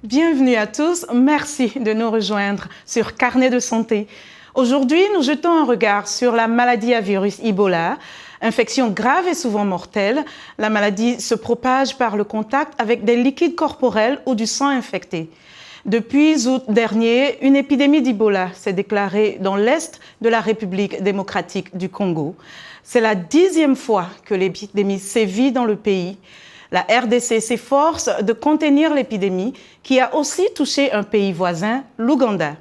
Bienvenue à tous, merci de nous rejoindre sur Carnet de santé. Aujourd'hui, nous jetons un regard sur la maladie à virus Ebola. Infection grave et souvent mortelle, la maladie se propage par le contact avec des liquides corporels ou du sang infecté. Depuis août dernier, une épidémie d'Ebola s'est déclarée dans l'est de la République démocratique du Congo. C'est la 10e fois que l'épidémie sévit dans le pays. La RDC s'efforce de contenir l'épidémie qui a aussi touché un pays voisin, l'Ouganda.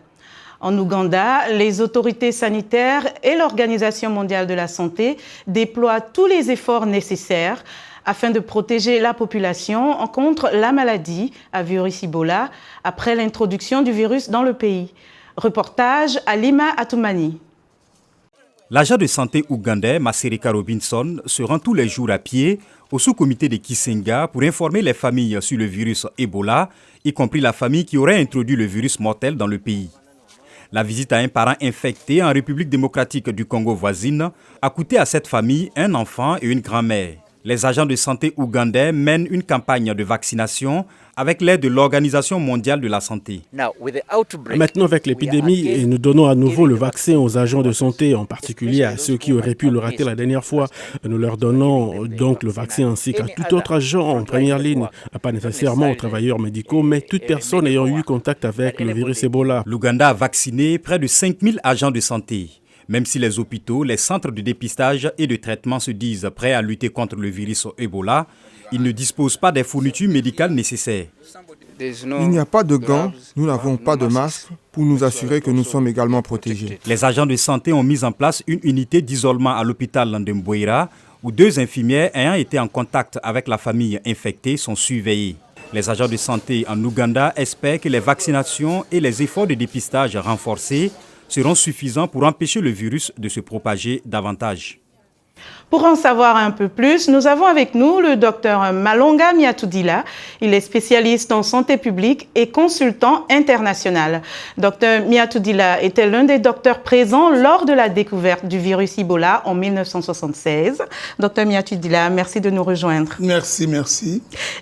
En Ouganda, les autorités sanitaires et l'Organisation mondiale de la santé déploient tous les efforts nécessaires afin de protéger la population contre la maladie à virus Ebola après l'introduction du virus dans le pays. Reportage à Lima Atoumani. L'agent de santé ougandais Masereka Robinson se rend tous les jours à pied au sous-comité de Kisenga pour informer les familles sur le virus Ebola, y compris la famille qui aurait introduit le virus mortel dans le pays. La visite à un parent infecté en République démocratique du Congo voisine a coûté à cette famille un enfant et une grand-mère. Les agents de santé ougandais mènent une campagne de vaccination avec l'aide de l'Organisation mondiale de la santé. Maintenant, avec l'épidémie, nous donnons à nouveau le vaccin aux agents de santé, en particulier à ceux qui auraient pu le rater la dernière fois. Nous leur donnons donc le vaccin ainsi qu'à tout autre agent en première ligne, pas nécessairement aux travailleurs médicaux, mais toute personne ayant eu contact avec le virus Ebola. L'Ouganda a vacciné près de 5000 agents de santé. Même si les hôpitaux, les centres de dépistage et de traitement se disent prêts à lutter contre le virus Ebola, ils ne disposent pas des fournitures médicales nécessaires. Il n'y a pas de gants, nous n'avons pas de masques pour nous assurer que nous sommes également protégés. Les agents de santé ont mis en place une unité d'isolement à l'hôpital Ndembouira où 2 infirmières ayant été en contact avec la famille infectée sont surveillées. Les agents de santé en Ouganda espèrent que les vaccinations et les efforts de dépistage renforcés seront suffisants pour empêcher le virus de se propager davantage. Pour en savoir un peu plus, nous avons avec nous le docteur Malonga Miatoudila. Il est spécialiste en santé publique et consultant international. Docteur Miatoudila était l'un des docteurs présents lors de la découverte du virus Ebola en 1976. Docteur Miatoudila, merci de nous rejoindre. Merci.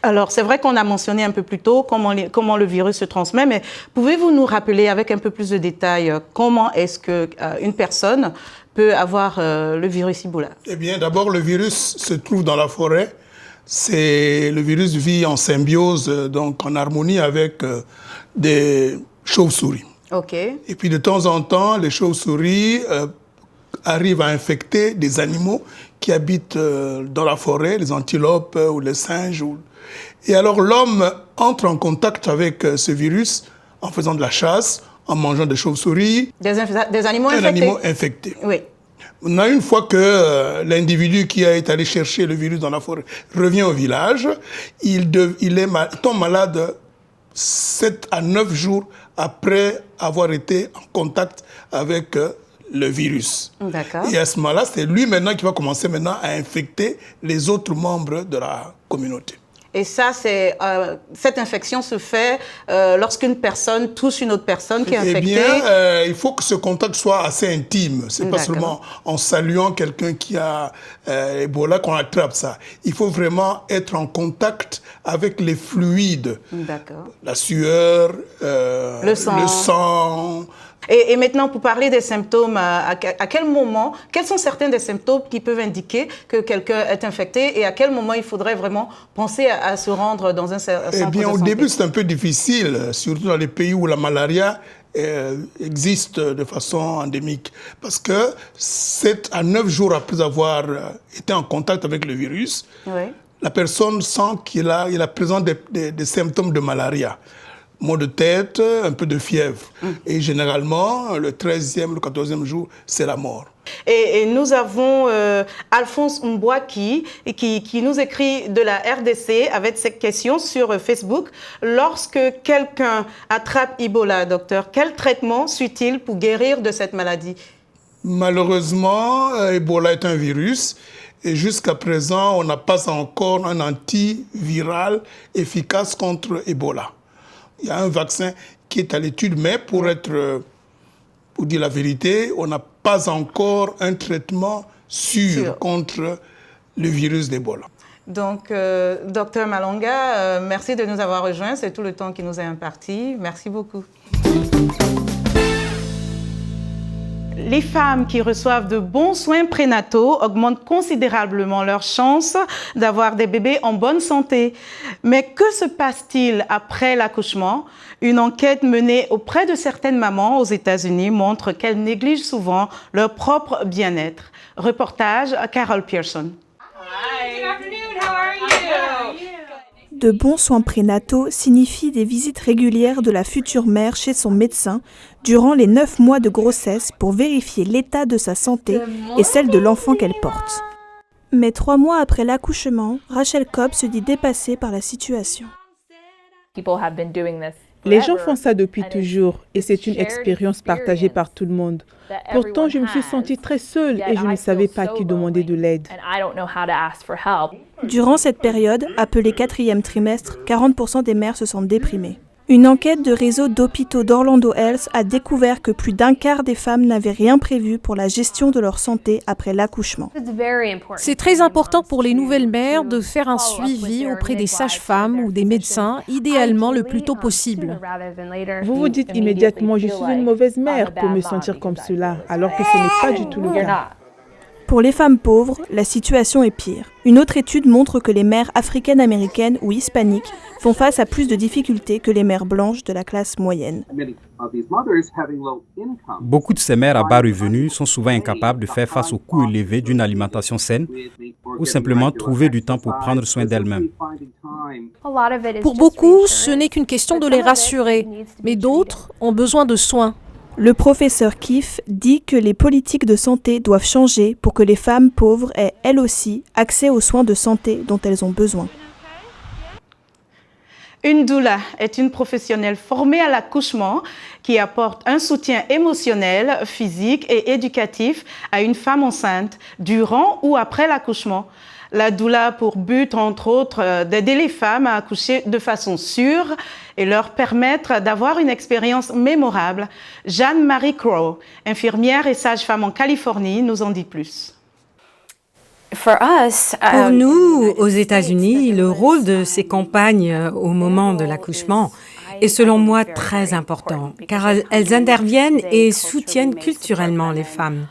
Alors, c'est vrai qu'on a mentionné un peu plus tôt comment le virus se transmet, mais pouvez-vous nous rappeler avec un peu plus de détails comment est-ce qu'une personne peut avoir le virus Ebola? Eh bien, d'abord, le virus se trouve dans la forêt. Le virus vit en symbiose, donc en harmonie avec des chauves-souris. OK. Et puis, de temps en temps, les chauves-souris arrivent à infecter des animaux qui habitent dans la forêt, les antilopes ou les singes. Et alors, l'homme entre en contact avec ce virus en faisant de la chasse, en mangeant des chauves-souris. Des animaux infectés. Un animal infecté. Oui. On a une fois que l'individu qui est allé chercher le virus dans la forêt revient au village, il tombe malade 7 à 9 jours après avoir été en contact avec le virus. D'accord. Et à ce moment-là, c'est lui maintenant qui va commencer maintenant à infecter les autres membres de la communauté. Et ça, cette infection se fait lorsqu'une personne touche une autre personne qui est infectée. Eh bien, il faut que ce contact soit assez intime. C'est pas seulement en saluant quelqu'un qui a Ebola qu'on attrape ça. Il faut vraiment être en contact avec les fluides. D'accord. La sueur, le sang. Et maintenant, pour parler des symptômes, à quel moment, quels sont certains des symptômes qui peuvent indiquer que quelqu'un est infecté et à quel moment il faudrait vraiment penser à se rendre dans un centre de santé? Eh bien, au début, c'est un peu difficile, surtout dans les pays où la malaria existe de façon endémique. Parce que 7 à 9 jours après avoir été en contact avec le virus, oui, la personne sent qu'il a présente des symptômes de malaria. Maux de tête, un peu de fièvre. Et généralement, le 13e, le 14e jour, c'est la mort. Et nous avons Alphonse Mbouaki qui nous écrit de la RDC avec cette question sur Facebook. Lorsque quelqu'un attrape Ebola, docteur, quel traitement suit-il pour guérir de cette maladie? Malheureusement, Ebola est un virus. Et jusqu'à présent, on n'a pas encore un antiviral efficace contre Ebola. Il y a un vaccin qui est à l'étude, mais pour dire la vérité, on n'a pas encore un traitement sûr contre le virus d'Ebola. Donc, Dr Malonga, merci de nous avoir rejoints. C'est tout le temps qui nous est imparti. Merci beaucoup. Les femmes qui reçoivent de bons soins prénataux augmentent considérablement leurs chances d'avoir des bébés en bonne santé. Mais que se passe-t-il après l'accouchement? Une enquête menée auprès de certaines mamans aux États-Unis montre qu'elles négligent souvent leur propre bien-être. Reportage Carol Pearson. Hi. Good afternoon. How are you? De bons soins prénataux signifient des visites régulières de la future mère chez son médecin durant les 9 mois de grossesse pour vérifier l'état de sa santé et celle de l'enfant qu'elle porte. Mais 3 mois après l'accouchement, Rachel Cobb se dit dépassée par la situation. Les gens font ça depuis toujours et c'est une expérience partagée par tout le monde. Pourtant, je me suis sentie très seule et je ne savais pas qui demander de l'aide. Durant cette période, appelée 4e trimestre, 40% des mères se sentent déprimées. Une enquête de réseau d'hôpitaux d'Orlando Health a découvert que plus d'un quart des femmes n'avaient rien prévu pour la gestion de leur santé après l'accouchement. C'est très important pour les nouvelles mères de faire un suivi auprès des sages-femmes ou des médecins, idéalement le plus tôt possible. Vous vous dites immédiatement « je suis une mauvaise mère pour me sentir comme cela », alors que ce n'est pas du tout le cas. Pour les femmes pauvres, la situation est pire. Une autre étude montre que les mères africaines-américaines ou hispaniques font face à plus de difficultés que les mères blanches de la classe moyenne. Beaucoup de ces mères à bas revenus sont souvent incapables de faire face aux coûts élevés d'une alimentation saine ou simplement trouver du temps pour prendre soin d'elles-mêmes. Pour beaucoup, ce n'est qu'une question de les rassurer, mais d'autres ont besoin de soins. Le professeur Keefe dit que les politiques de santé doivent changer pour que les femmes pauvres aient, elles aussi, accès aux soins de santé dont elles ont besoin. Une doula est une professionnelle formée à l'accouchement qui apporte un soutien émotionnel, physique et éducatif à une femme enceinte durant ou après l'accouchement. La doula a pour but, entre autres, d'aider les femmes à accoucher de façon sûre et leur permettre d'avoir une expérience mémorable. Jeanne-Marie Crow, infirmière et sage-femme en Californie, nous en dit plus. Pour nous, aux États-Unis, le rôle de ces compagnes au moment de l'accouchement est selon moi très important, car elles interviennent et soutiennent culturellement les femmes.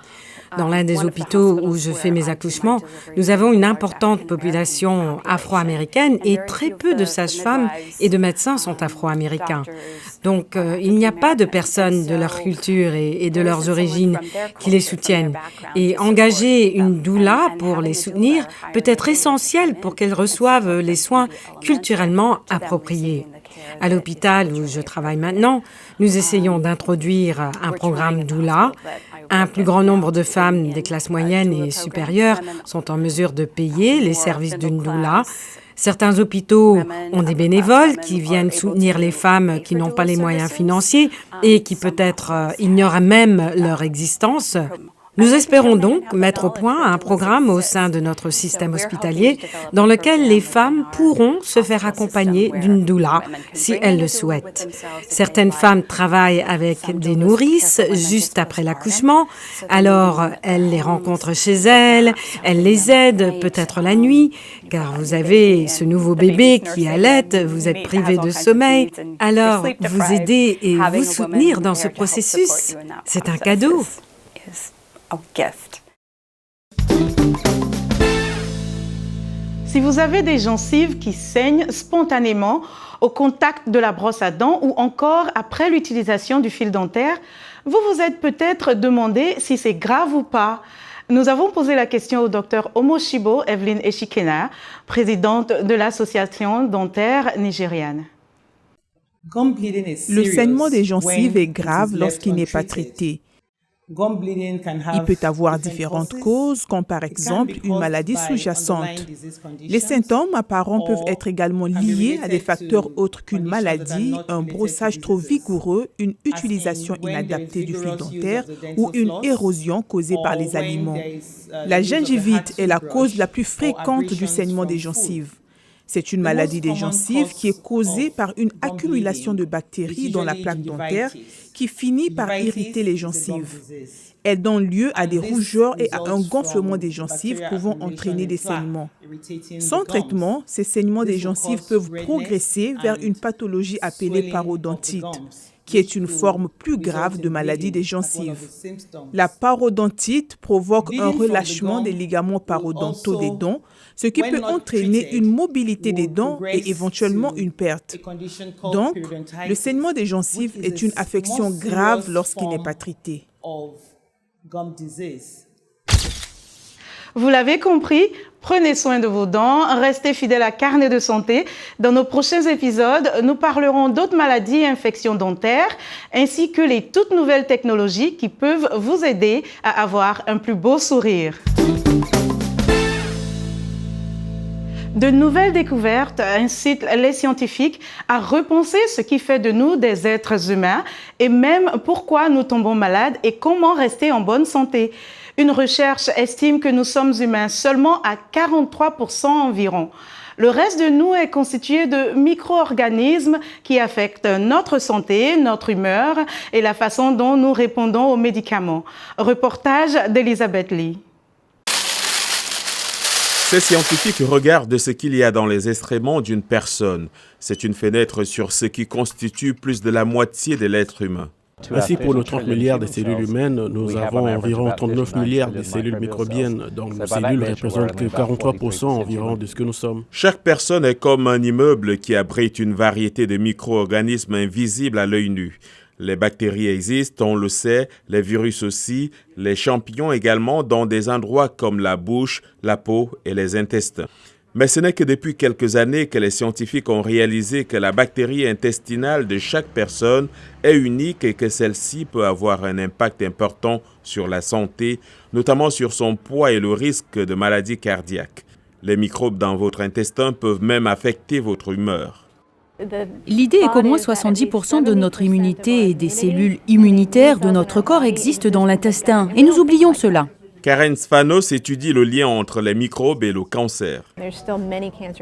Dans l'un des hôpitaux où je fais mes accouchements, nous avons une importante population afro-américaine et très peu de sages-femmes et de médecins sont afro-américains. Donc, il n'y a pas de personnes de leur culture et de leurs origines qui les soutiennent. Et engager une doula pour les soutenir peut être essentiel pour qu'elles reçoivent les soins culturellement appropriés. À l'hôpital où je travaille maintenant, nous essayons d'introduire un programme doula. Un plus grand nombre de femmes des classes moyennes et supérieures sont en mesure de payer les services d'une doula. Certains hôpitaux ont des bénévoles qui viennent soutenir les femmes qui n'ont pas les moyens financiers et qui peut-être ignorent même leur existence. Nous espérons donc mettre au point un programme au sein de notre système hospitalier dans lequel les femmes pourront se faire accompagner d'une doula si elles le souhaitent. Certaines femmes travaillent avec des nourrices juste après l'accouchement, alors elles les rencontrent chez elles, elles les aident peut-être la nuit, car vous avez ce nouveau bébé qui allait, vous êtes privé de sommeil, alors vous aider et vous soutenir dans ce processus, c'est un cadeau. Si vous avez des gencives qui saignent spontanément au contact de la brosse à dents ou encore après l'utilisation du fil dentaire, vous vous êtes peut-être demandé si c'est grave ou pas. Nous avons posé la question au Dr Omoshibo Evelyn Eshikena, présidente de l'association dentaire nigériane. Le saignement des gencives est grave lorsqu'il n'est pas traité. Il peut avoir différentes causes, comme par exemple une maladie sous-jacente. Les symptômes apparents peuvent être également liés à des facteurs autres qu'une maladie, un brossage trop vigoureux, une utilisation inadaptée du fil dentaire ou une érosion causée par les aliments. La gingivite est la cause la plus fréquente du saignement des gencives. C'est une maladie des gencives qui est causée par une accumulation de bactéries dans la plaque dentaire qui finit par irriter les gencives. Elle donne lieu à des rougeurs et à un gonflement des gencives pouvant entraîner des saignements. Sans traitement, ces saignements des gencives peuvent progresser vers une pathologie appelée parodontite, qui est une forme plus grave de maladie des gencives. La parodontite provoque un relâchement des ligaments parodontaux des dents, ce qui peut entraîner une mobilité des dents et éventuellement une perte. Donc, le saignement des gencives est une affection grave lorsqu'il n'est pas traité. Vous l'avez compris, prenez soin de vos dents, restez fidèles à Carnet de santé. Dans nos prochains épisodes, nous parlerons d'autres maladies et infections dentaires, ainsi que les toutes nouvelles technologies qui peuvent vous aider à avoir un plus beau sourire. De nouvelles découvertes incitent les scientifiques à repenser ce qui fait de nous des êtres humains et même pourquoi nous tombons malades et comment rester en bonne santé. Une recherche estime que nous sommes humains seulement à 43% environ. Le reste de nous est constitué de micro-organismes qui affectent notre santé, notre humeur et la façon dont nous répondons aux médicaments. Reportage d'Elisabeth Lee. Ces scientifiques regardent ce qu'il y a dans les excréments d'une personne. C'est une fenêtre sur ce qui constitue plus de la moitié de l'être humain. Ainsi, pour nos 30 milliards de cellules humaines, nous avons environ 39 milliards de cellules microbiennes. Donc, nos cellules représentent que 43% environ de ce que nous sommes. Chaque personne est comme un immeuble qui abrite une variété de micro-organismes invisibles à l'œil nu. Les bactéries existent, on le sait, les virus aussi, les champignons également dans des endroits comme la bouche, la peau et les intestins. Mais ce n'est que depuis quelques années que les scientifiques ont réalisé que la bactérie intestinale de chaque personne est unique et que celle-ci peut avoir un impact important sur la santé, notamment sur son poids et le risque de maladies cardiaques. Les microbes dans votre intestin peuvent même affecter votre humeur. L'idée est qu'au moins 70% de notre immunité et des cellules immunitaires de notre corps existent dans l'intestin. Et nous oublions cela. Karen Spanos étudie le lien entre les microbes et le cancer.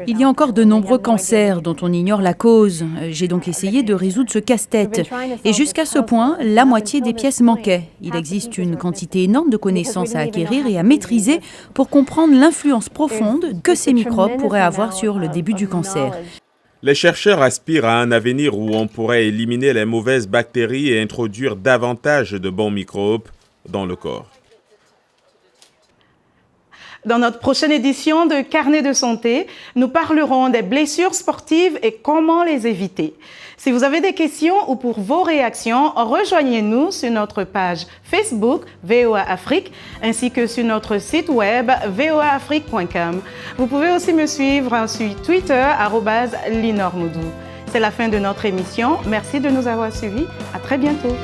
Il y a encore de nombreux cancers dont on ignore la cause. J'ai donc essayé de résoudre ce casse-tête. Et jusqu'à ce point, la moitié des pièces manquaient. Il existe une quantité énorme de connaissances à acquérir et à maîtriser pour comprendre l'influence profonde que ces microbes pourraient avoir sur le début du cancer. Les chercheurs aspirent à un avenir où on pourrait éliminer les mauvaises bactéries et introduire davantage de bons microbes dans le corps. Dans notre prochaine édition de Carnet de santé, nous parlerons des blessures sportives et comment les éviter. Si vous avez des questions ou pour vos réactions, rejoignez-nous sur notre page Facebook VOA Afrique ainsi que sur notre site web voaafrique.com. Vous pouvez aussi me suivre sur Twitter @linormoudou. C'est la fin de notre émission. Merci de nous avoir suivis. À très bientôt.